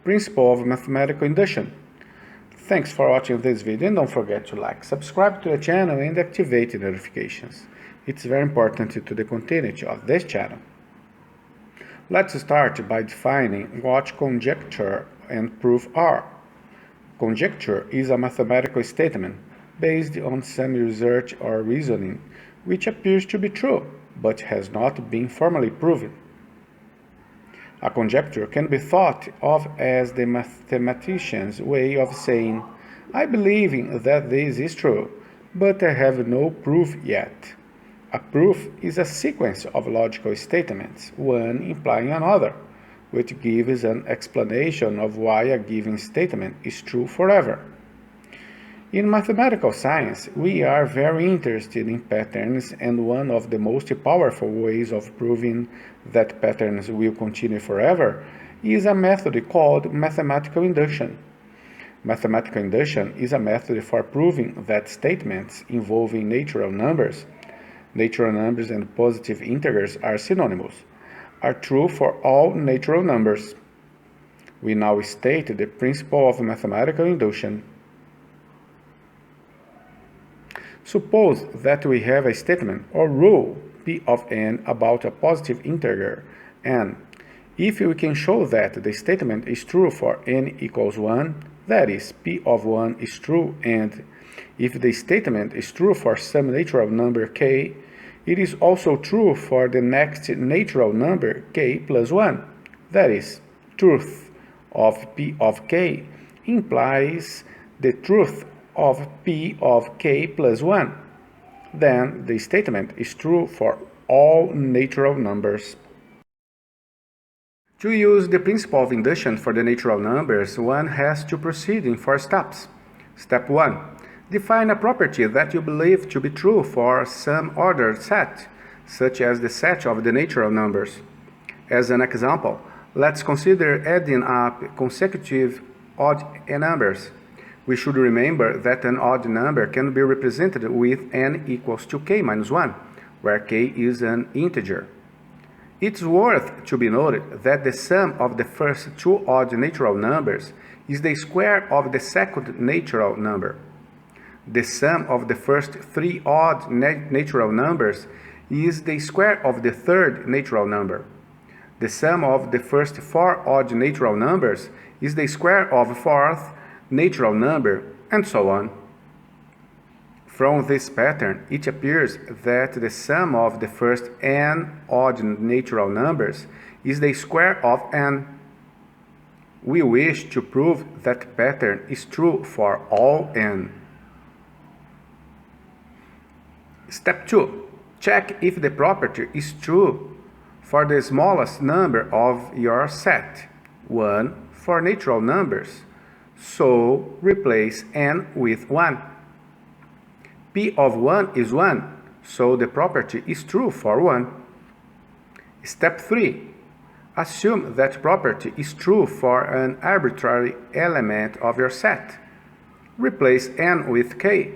Principle of Mathematical Induction. Thanks for watching this video and don't forget to like, subscribe to the channel and activate the notifications. It's very important to the continuity of this channel. Let's start by defining what conjecture and proof are. Conjecture is a mathematical statement based on some research or reasoning which appears to be true but has not been formally proven. A conjecture can be thought of as the mathematician's way of saying, I believe that this is true, but I have no proof yet. A proof is a sequence of logical statements, one implying another, which gives an explanation of why a given statement is true forever. In mathematical science, we are very interested in patterns, and one of the most powerful ways of proving that patterns will continue forever is a method called mathematical induction. Mathematical induction is a method for proving that statements involving natural numbers and positive integers are synonymous, are true for all natural numbers. We now state the principle of mathematical induction. Suppose that we have a statement or rule P of n about a positive integer n. If we can show that the statement is true for n equals 1, that is, P of 1 is true, and if the statement is true for some natural number k, it is also true for the next natural number k plus 1, that is, truth of P of k implies the truth of P of k plus 1. Then the statement is true for all natural numbers. To use the principle of induction for the natural numbers, one has to proceed in 4 steps. Step 1. Define a property that you believe to be true for some ordered set, such as the set of the natural numbers. As an example, let's consider adding up consecutive odd numbers. We should remember that an odd number can be represented with n equals to k minus 1, where k is an integer. It's worth to be noted that the sum of the first 2 odd natural numbers is the square of the second natural number. The sum of the first 3 odd natural numbers is the square of the third natural number. The sum of the first 4 odd natural numbers is the square of the fourth natural number, and so on. From this pattern, it appears that the sum of the first n odd natural numbers is the square of n. We wish to prove that pattern is true for all n. Step 2. Check if the property is true for the smallest number of your set, 1 for natural numbers. So, replace n with 1. P of 1 is 1, so the property is true for 1. Step 3. Assume that property is true for an arbitrary element of your set. Replace n with k.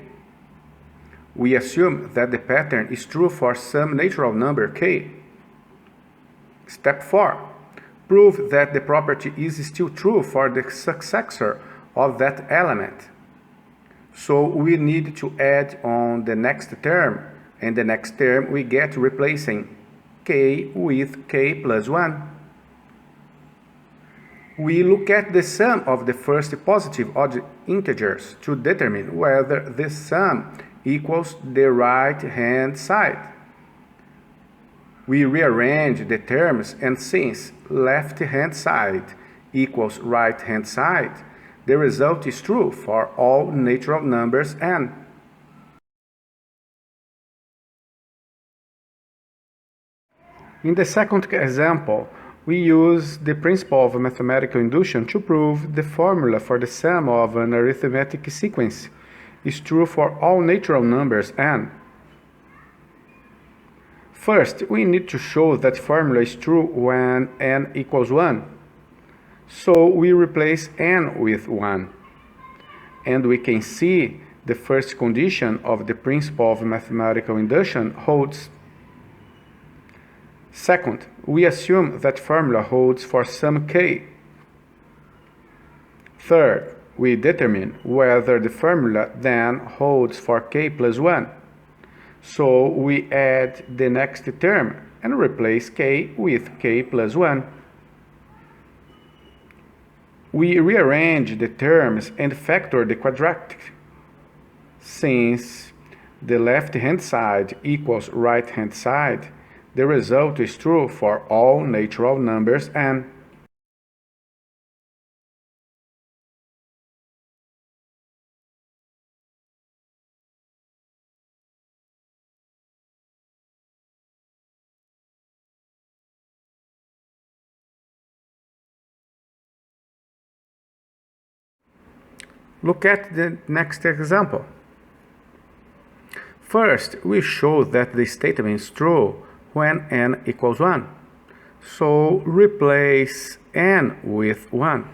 We assume that the pattern is true for some natural number k. Step 4. Prove that the property is still true for the successor of that element. So we need to add on the next term, and the next term we get replacing k with k plus 1. We look at the sum of the first positive odd integers to determine whether this sum equals the right-hand side. We rearrange the terms, and since left-hand side equals right-hand side, the result is true for all natural numbers n. In the second example, we use the principle of mathematical induction to prove the formula for the sum of an arithmetic sequence is true for all natural numbers n. First, we need to show that formula is true when n equals 1. So we replace n with 1. And we can see the first condition of the principle of mathematical induction holds. Second, we assume that formula holds for some k. Third, we determine whether the formula then holds for k plus 1. So we add the next term and replace k with k plus 1. We rearrange the terms and factor the quadratic. Since the left-hand side equals right-hand side, the result is true for all natural numbers n. Look at the next example. First, we show that the statement is true when n equals 1. So replace n with 1.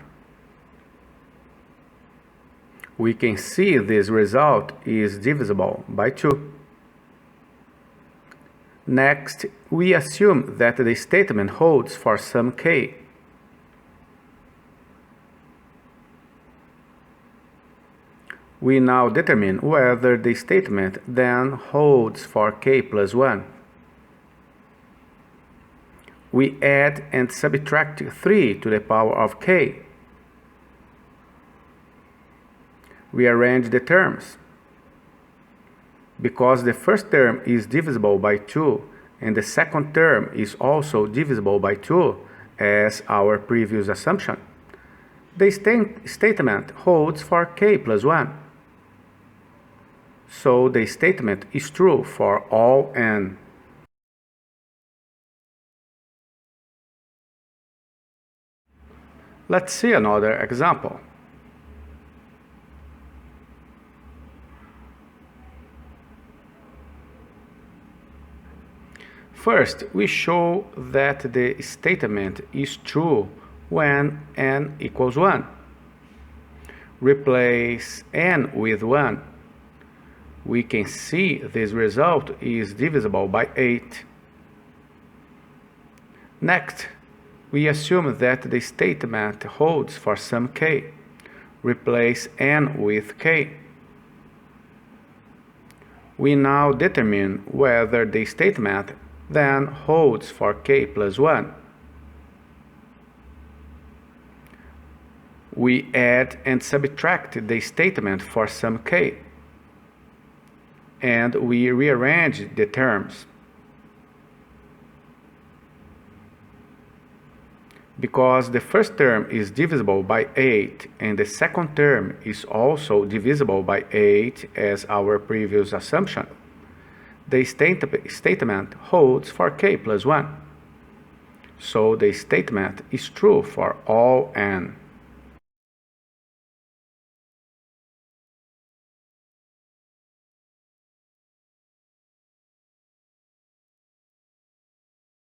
We can see this result is divisible by 2. Next, we assume that the statement holds for some k. We now determine whether the statement then holds for k plus 1. We add and subtract 3 to the power of k. Rearrange the terms. Because the first term is divisible by 2 and the second term is also divisible by 2, as our previous assumption, the statement holds for k plus 1. So the statement is true for all n. Let's see another example. First, we show that the statement is true when n equals 1. Replace n with 1. We can see this result is divisible by 8. Next, we assume that the statement holds for some k. Replace n with k. We now determine whether the statement then holds for k plus 1. We add and subtract the statement for some k. And we rearrange the terms. Because the first term is divisible by 8 and the second term is also divisible by 8 as our previous assumption, the statement holds for k plus 1. So the statement is true for all n.